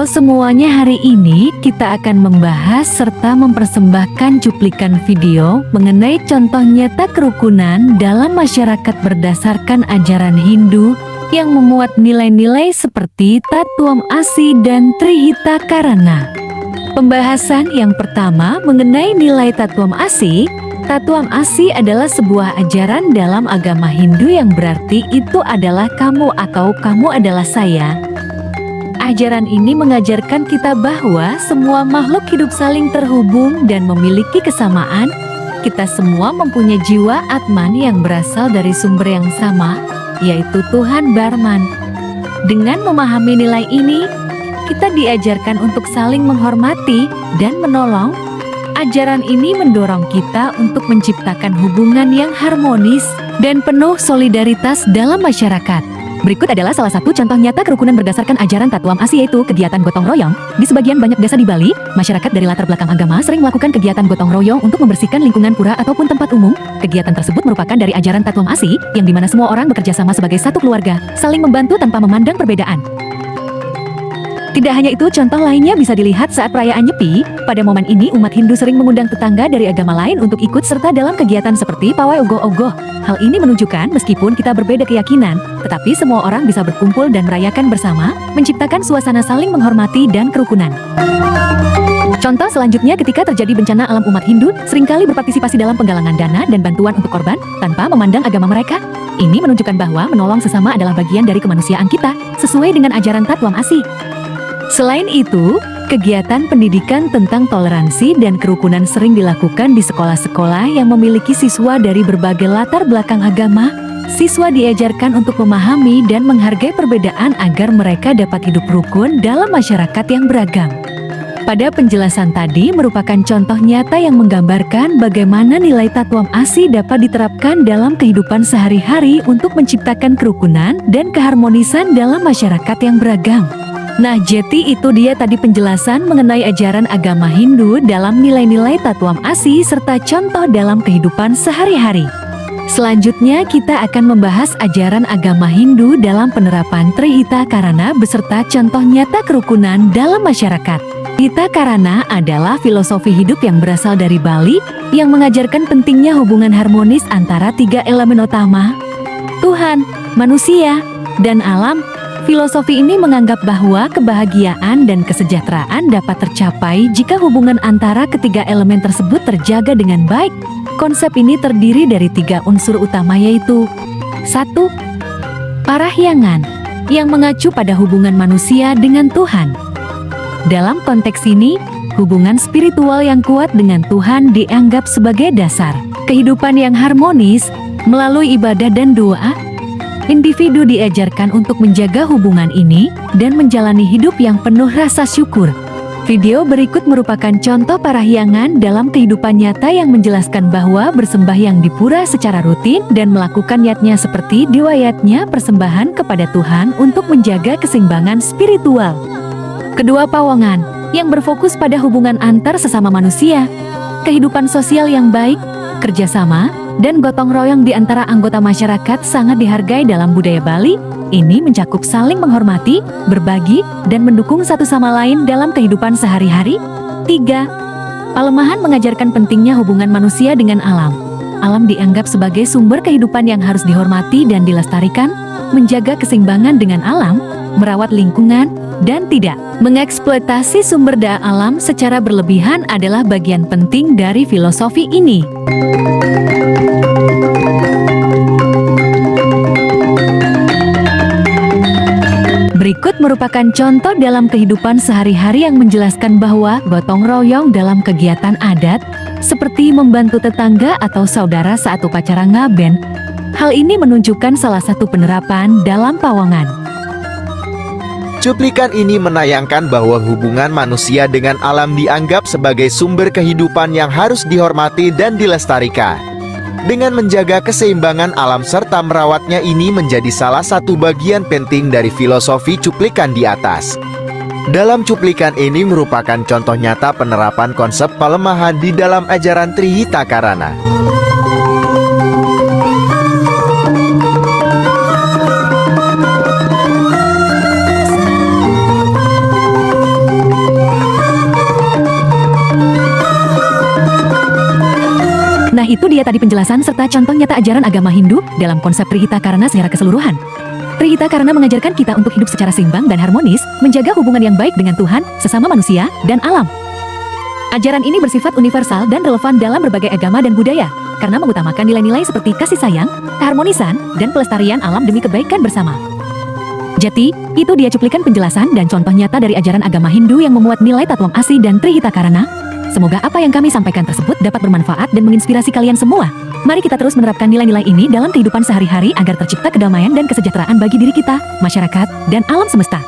Semuanya, hari ini kita akan membahas serta mempersembahkan cuplikan video mengenai contoh nyata kerukunan dalam masyarakat berdasarkan ajaran Hindu yang memuat nilai-nilai seperti Tattvam Asi dan Trihita Karana. Pembahasan yang pertama mengenai nilai Tattvam Asi. Tattvam Asi adalah sebuah ajaran dalam agama Hindu yang berarti itu adalah kamu atau kamu adalah saya. Ajaran ini mengajarkan kita bahwa semua makhluk hidup saling terhubung dan memiliki kesamaan. Kita semua mempunyai jiwa Atman yang berasal dari sumber yang sama, yaitu Tuhan Brahman. Dengan memahami nilai ini, kita diajarkan untuk saling menghormati dan menolong. Ajaran ini mendorong kita untuk menciptakan hubungan yang harmonis dan penuh solidaritas dalam masyarakat. Berikut adalah salah satu contoh nyata kerukunan berdasarkan ajaran Tattvam Asi, yaitu kegiatan gotong royong. Di sebagian banyak desa di Bali, masyarakat dari latar belakang agama sering melakukan kegiatan gotong royong untuk membersihkan lingkungan pura ataupun tempat umum. Kegiatan tersebut merupakan dari ajaran Tattvam Asi, yang dimana semua orang bekerja sama sebagai satu keluarga, saling membantu tanpa memandang perbedaan. Tidak hanya itu, contoh lainnya bisa dilihat saat perayaan Nyepi. Pada momen ini, umat Hindu sering mengundang tetangga dari agama lain untuk ikut serta dalam kegiatan seperti pawai ogoh-ogoh. Hal ini menunjukkan meskipun kita berbeda keyakinan, tetapi semua orang bisa berkumpul dan merayakan bersama, menciptakan suasana saling menghormati dan kerukunan. Contoh selanjutnya, ketika terjadi bencana alam, umat Hindu seringkali berpartisipasi dalam penggalangan dana dan bantuan untuk korban tanpa memandang agama mereka. Ini menunjukkan bahwa menolong sesama adalah bagian dari kemanusiaan kita, sesuai dengan ajaran Tattvam Asi. Selain itu, kegiatan pendidikan tentang toleransi dan kerukunan sering dilakukan di sekolah-sekolah yang memiliki siswa dari berbagai latar belakang agama. Siswa diajarkan untuk memahami dan menghargai perbedaan agar mereka dapat hidup rukun dalam masyarakat yang beragam. Pada penjelasan tadi merupakan contoh nyata yang menggambarkan bagaimana nilai Tattvam Asi dapat diterapkan dalam kehidupan sehari-hari untuk menciptakan kerukunan dan keharmonisan dalam masyarakat yang beragam. Nah, jadi itu dia tadi penjelasan mengenai ajaran agama Hindu dalam nilai-nilai Tattvam Asi serta contoh dalam kehidupan sehari-hari. Selanjutnya kita akan membahas ajaran agama Hindu dalam penerapan Trihita Karana beserta contoh nyata kerukunan dalam masyarakat. Trihita Karana adalah filosofi hidup yang berasal dari Bali yang mengajarkan pentingnya hubungan harmonis antara tiga elemen utama, Tuhan, manusia, dan alam. Filosofi ini menganggap bahwa kebahagiaan dan kesejahteraan dapat tercapai jika hubungan antara ketiga elemen tersebut terjaga dengan baik. Konsep ini terdiri dari tiga unsur utama, yaitu 1. Parahyangan, yang mengacu pada hubungan manusia dengan Tuhan. Dalam konteks ini, hubungan spiritual yang kuat dengan Tuhan dianggap sebagai dasar kehidupan yang harmonis. Melalui ibadah dan doa, individu diajarkan untuk menjaga hubungan ini dan menjalani hidup yang penuh rasa syukur. Video berikut merupakan contoh parahyangan dalam kehidupan nyata yang menjelaskan bahwa bersembahyang di pura secara rutin dan melakukan niatnya seperti riwayatnya persembahan kepada Tuhan untuk menjaga keseimbangan spiritual. Kedua, pawongan, yang berfokus pada hubungan antar sesama manusia, kehidupan sosial yang baik, kerjasama, dan gotong royong di antara anggota masyarakat sangat dihargai dalam budaya Bali. Ini mencakup saling menghormati, berbagi, dan mendukung satu sama lain dalam kehidupan sehari-hari. 3. Palemahan mengajarkan pentingnya hubungan manusia dengan alam. Alam dianggap sebagai sumber kehidupan yang harus dihormati dan dilestarikan. Menjaga keseimbangan dengan alam, merawat lingkungan, dan tidak mengeksploitasi sumber daya alam secara berlebihan adalah bagian penting dari filosofi ini. Berikut merupakan contoh dalam kehidupan sehari-hari yang menjelaskan bahwa gotong royong dalam kegiatan adat, seperti membantu tetangga atau saudara saat upacara ngaben. Hal ini menunjukkan salah satu penerapan dalam pawongan. Cuplikan ini menayangkan bahwa hubungan manusia dengan alam dianggap sebagai sumber kehidupan yang harus dihormati dan dilestarikan. Dengan menjaga keseimbangan alam serta merawatnya ini menjadi salah satu bagian penting dari filosofi cuplikan di atas. Dalam cuplikan ini merupakan contoh nyata penerapan konsep pelemahan di dalam ajaran Trihita Karana. Nah, itu dia tadi penjelasan serta contoh nyata ajaran agama Hindu dalam konsep Trihita Karana secara keseluruhan. Trihita Karana mengajarkan kita untuk hidup secara seimbang dan harmonis, menjaga hubungan yang baik dengan Tuhan, sesama manusia, dan alam. Ajaran ini bersifat universal dan relevan dalam berbagai agama dan budaya, karena mengutamakan nilai-nilai seperti kasih sayang, keharmonisan, dan pelestarian alam demi kebaikan bersama. Jadi, itu dia cuplikan penjelasan dan contoh nyata dari ajaran agama Hindu yang memuat nilai Tatwam Asi dan Trihita Karana. Semoga apa yang kami sampaikan tersebut dapat bermanfaat dan menginspirasi kalian semua. Mari kita terus menerapkan nilai-nilai ini dalam kehidupan sehari-hari agar tercipta kedamaian dan kesejahteraan bagi diri kita, masyarakat, dan alam semesta.